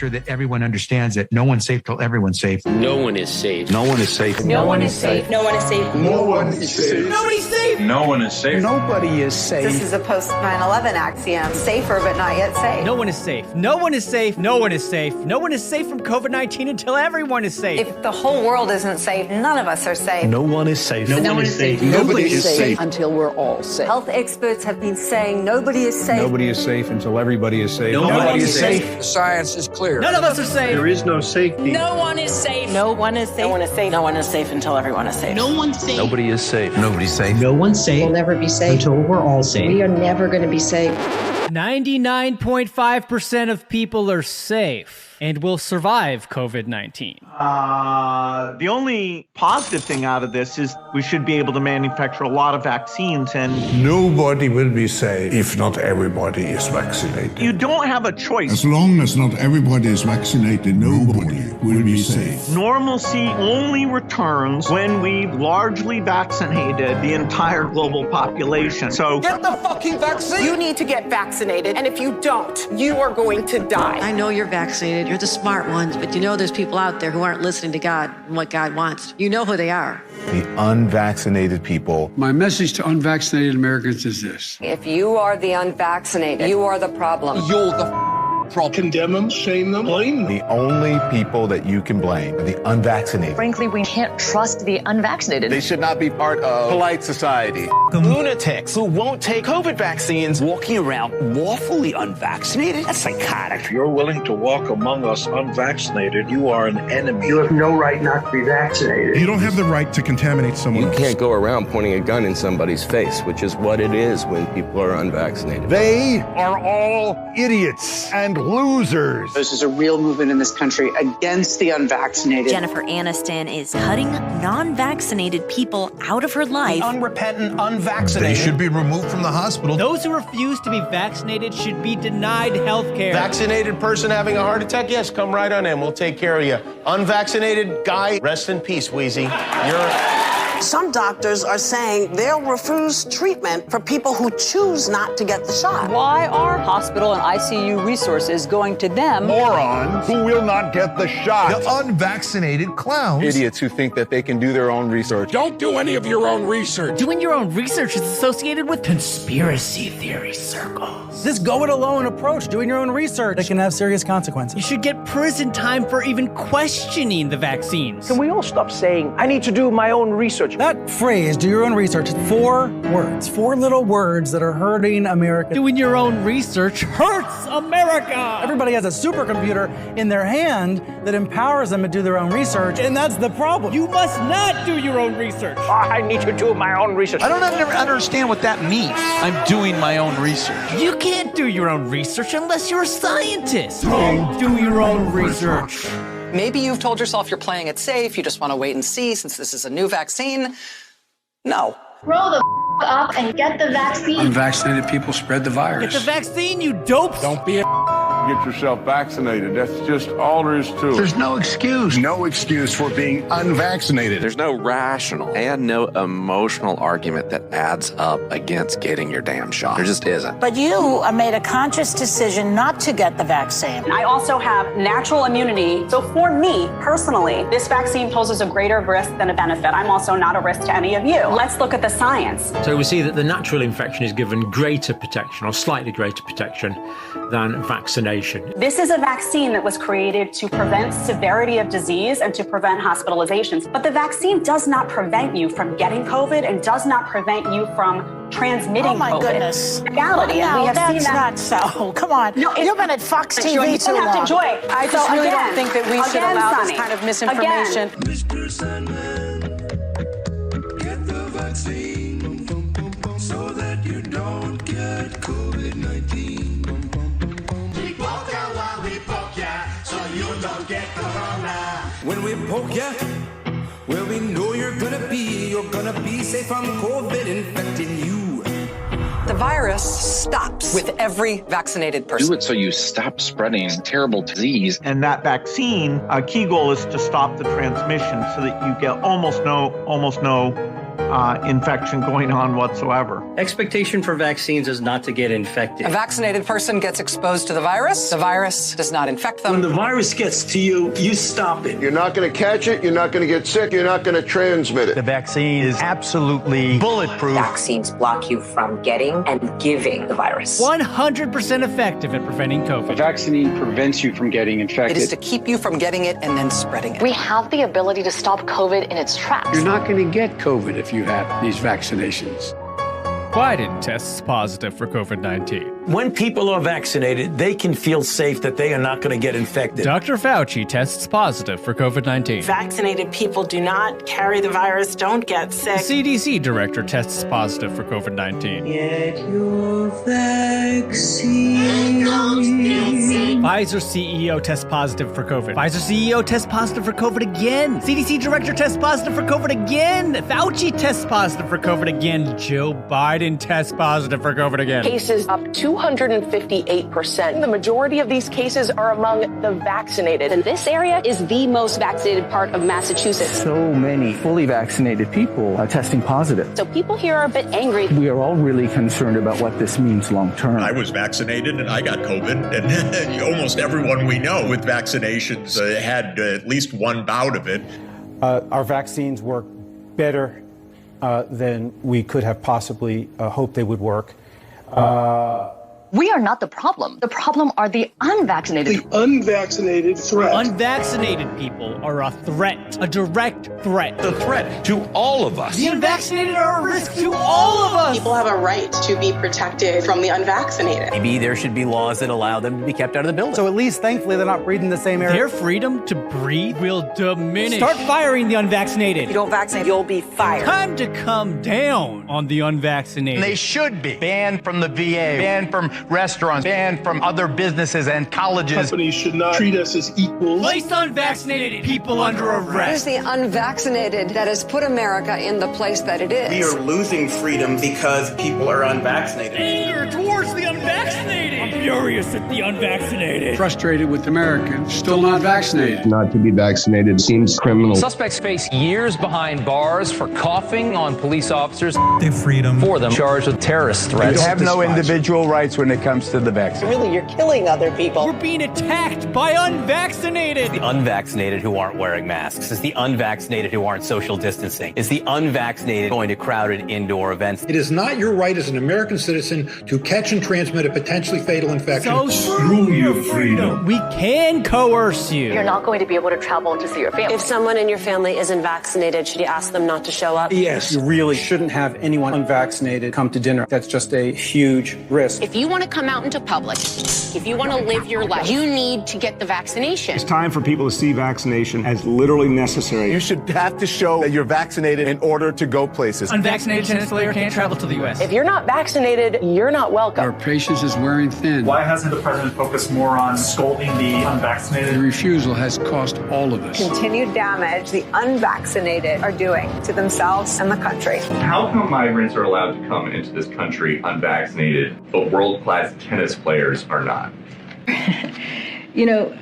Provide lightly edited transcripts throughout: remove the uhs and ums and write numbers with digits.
sure that everyone understands that no one's safe till everyone's safe. No one is safe. No one is safe. No one is safe. No one is safe. No one is safe. Nobody's safe. No one is safe. Nobody is safe. This is a post 9/11 axiom. Safer, but not yet safe. No one is safe. No one is safe. No one is safe. No one is safe from COVID-19 until everyone is safe. If the whole world isn't safe, none of us are safe. No one is safe. No one is safe. Nobody is safe until we're all safe. Health experts have been saying nobody is safe. Nobody is safe until everybody is safe. Nobody is safe. The science is clear. None of us are safe. There is no safety. No one is safe. No one is safe. No one is safe. No one is safe until everyone is safe. No one's safe. Nobody is safe. Nobody's safe. No one's safe. We'll never be safe until we're all safe. We are never going to be safe. 99.5% of people are safe and will survive COVID-19. The only positive thing out of this is we should be able to manufacture a lot of vaccines, and Nobody will be safe if not everybody is vaccinated. you don't have a choice. As long as not everybody is vaccinated, nobody will be safe. Normalcy only returns when we've largely vaccinated the entire global population. So Get the fucking vaccine! You need to get vaccinated, and if you don't, you are going to die. I know you're vaccinated. You're the smart ones, but you know there's people out there who aren't listening to God and what God wants. You know who they are. The unvaccinated people. My message to unvaccinated Americans is this. If you are the unvaccinated, you are the problem. You're the problem. Condemn them, shame them, blame them. The only people that you can blame are the unvaccinated. Frankly, we can't trust the unvaccinated. They should not be part of polite society. Lunatics who won't take COVID vaccines walking around lawfully unvaccinated? That's psychotic. If you're willing to walk among us unvaccinated, you are an enemy. You have no right not to be vaccinated. You don't have the right to contaminate someone You can't go around pointing a gun in somebody's face, which is what it is when people are unvaccinated. They are all idiots and losers. This is a real movement in this country against the unvaccinated. Jennifer Aniston is cutting non-vaccinated people out of her life. Unrepentant unvaccinated. They should be removed from the hospital. Those who refuse to be vaccinated should be denied health care. Vaccinated person having a heart attack? Yes, come right on in. We'll take care of you. Unvaccinated guy, rest in peace, Wheezy. Some doctors are saying they'll refuse treatment for people who choose not to get the shot. Why are hospital and ICU resources going to them? Morons who will not get the shot. The unvaccinated clowns. Idiots who think that they can do their own research. Don't do any of your own research. Doing your own research is associated with conspiracy theory circles. This go-it-alone approach, doing your own research, it can have serious consequences. You should get prison time for even questioning the vaccines. Can we all stop saying, I need to do my own research? That phrase, do your own research, 4 words, 4 little words that are hurting America. Doing your own research hurts America! Everybody has a supercomputer in their hand that empowers them to do their own research, and that's the problem. You must not do your own research. I need to do my own research. I don't understand what that means. I'm doing my own research. You can't do your own research unless you're a scientist. Don't do your own research. Maybe you've told yourself you're playing it safe, you just want to wait and see since this is a new vaccine. No. Grow the up and get the vaccine. Unvaccinated people spread the virus. Get the vaccine, you dopes! Don't be a Get yourself vaccinated. That's just all there is to it. There's no excuse. No excuse for being unvaccinated. There's no rational and no emotional argument that adds up against getting your damn shot. There just isn't. But you made a conscious decision not to get the vaccine. I also have natural immunity. So for me, personally, this vaccine poses a greater risk than a benefit. I'm also not a risk to any of you. Let's look at the science. So we see that the natural infection is given greater protection or slightly greater protection than vaccination. This is a vaccine that was created to prevent severity of disease and to prevent hospitalizations. But the vaccine does not prevent you from getting COVID and does not prevent you from transmitting COVID. Oh my goodness. Reality, and we have seen that. That's not so. Come on. No, You've been at Fox TV you too don't have long. to enjoy. I just really don't think that we should allow this kind of misinformation. Mr. Sandman, get the vaccine so that you don't get COVID-19. We poke ya while we poke ya, so you don't get corona. When we poke ya, well, we know you're gonna be safe from COVID infecting you. The virus stops with every vaccinated person. Do it so you stop spreading terrible disease. And that vaccine, key goal is to stop the transmission so that you get almost no infection going on whatsoever. Expectation for vaccines is not to get infected. A vaccinated person gets exposed to the virus does not infect them. When the virus gets to you, you stop it. You're not going to catch it, you're not going to get sick, you're not going to transmit it. The vaccine is absolutely bulletproof. Vaccines block you from getting and giving the virus. 100% effective at preventing COVID. A vaccine prevents you from getting infected. It is to keep you from getting it and then spreading it. We have the ability to stop COVID in its tracks. You're not going to get COVID if you have these vaccinations. Biden tests positive for COVID-19. When people are vaccinated, they can feel safe that they are not going to get infected. Dr. Fauci tests positive for COVID-19. Vaccinated people do not carry the virus, don't get sick. The CDC director tests positive for COVID-19. Get your vaccine. Pfizer CEO tests positive for COVID. Pfizer CEO tests positive for COVID again. CDC director tests positive for COVID again. Fauci tests positive for COVID again. Joe Biden tests positive for COVID again. Cases up 258%. The majority of these cases are among the vaccinated. And this area is the most vaccinated part of Massachusetts. So many fully vaccinated people are testing positive. So people here are a bit angry. We are all really concerned about what this means long term. I was vaccinated and I got COVID, and almost everyone we know with vaccinations had at least one bout of it. Our vaccines work better than we could have possibly hoped they would work. We are not the problem. The problem are the unvaccinated. The unvaccinated threat. Unvaccinated people are a threat, a direct threat. The threat to all of us. The unvaccinated are a risk to all of us. People have a right to be protected from the unvaccinated. Maybe there should be laws that allow them to be kept out of the building. So at least, thankfully, they're not breathing the same air. Their freedom to breathe will diminish. Start firing the unvaccinated. If you don't vaccinate, you'll be fired. Time to come down on the unvaccinated. They should be banned from the VA, banned from restaurants, banned from other businesses and colleges. Companies should not treat us as equals. Place unvaccinated people under arrest. It is the unvaccinated that has put America in the place that it is. We are losing freedom because people are unvaccinated. Anger towards the unvaccinated. I'm furious at the unvaccinated. Frustrated with Americans still not vaccinated. Not to be vaccinated seems criminal. Suspects face years behind bars for coughing on police officers. Their freedom. For them charged with terrorist threats. You have no individual rights when it comes to the vaccine. Really, you're killing other people. We're being attacked by unvaccinated. The unvaccinated who aren't wearing masks. It's the unvaccinated who aren't social distancing. It's the unvaccinated going to crowded indoor events. It is not your right as an American citizen to catch and transmit a potentially fatal infection. So screw your freedom. We can coerce you. You're not going to be able to travel to see your family. If someone in your family isn't vaccinated, should you ask them not to show up? Yes, you really shouldn't have anyone unvaccinated come to dinner. That's just a huge risk. If you want to come out into public, if you want to live your life, you need to get the vaccination. It's time for people to see vaccination as literally necessary. You should have to show that you're vaccinated in order to go places. Unvaccinated tennis player can't travel to the U.S. If you're not vaccinated, you're not welcome. Our patience is wearing thin. Why hasn't the president focused more on scolding the unvaccinated? The refusal has cost all of us. Continued damage the unvaccinated are doing to themselves and the country. How come migrants are allowed to come into this country unvaccinated, but world-class tennis players are not? You know.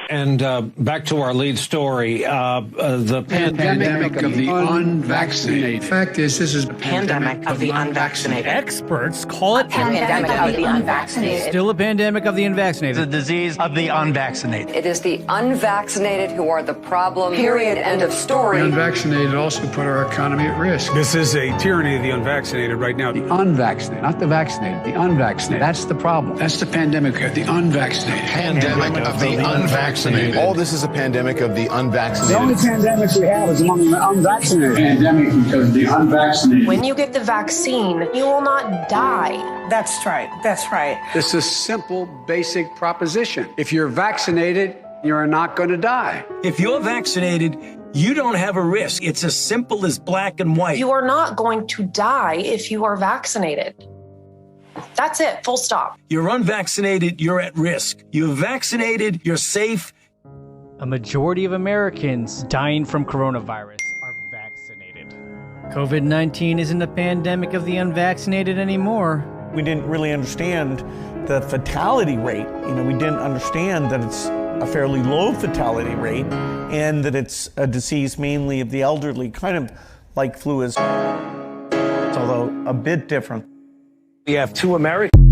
And back to our lead story, the pandemic of the unvaccinated. The fact is, this is a pandemic of the unvaccinated. Experts call it pandemic of the unvaccinated. Still a pandemic of the unvaccinated. The disease of the unvaccinated. It is the unvaccinated who are the problem. Period. End of story. The unvaccinated also put our economy at risk. This is a tyranny of the unvaccinated right now. The unvaccinated, not the vaccinated, the unvaccinated. That's the problem. That's the pandemic of the unvaccinated. Pandemic of the unvaccinated. All this is a pandemic of the unvaccinated. The only pandemic we have is among the unvaccinated. Pandemic because of the unvaccinated. When you get the vaccine, you will not die. That's right. That's right. This is a simple, basic proposition. If you're vaccinated, you're not going to die. If you're vaccinated, you don't have a risk. It's as simple as black and white. You are not going to die if you are vaccinated. That's it. Full stop. You're unvaccinated, you're at risk. You're vaccinated, you're safe. A majority of Americans dying from coronavirus are vaccinated. COVID-19 isn't a pandemic of the unvaccinated anymore. We didn't really understand the fatality rate. We didn't understand that it's a fairly low fatality rate, and that it's a disease mainly of the elderly, kind of like flu is, although a bit different. We have 2 Americans.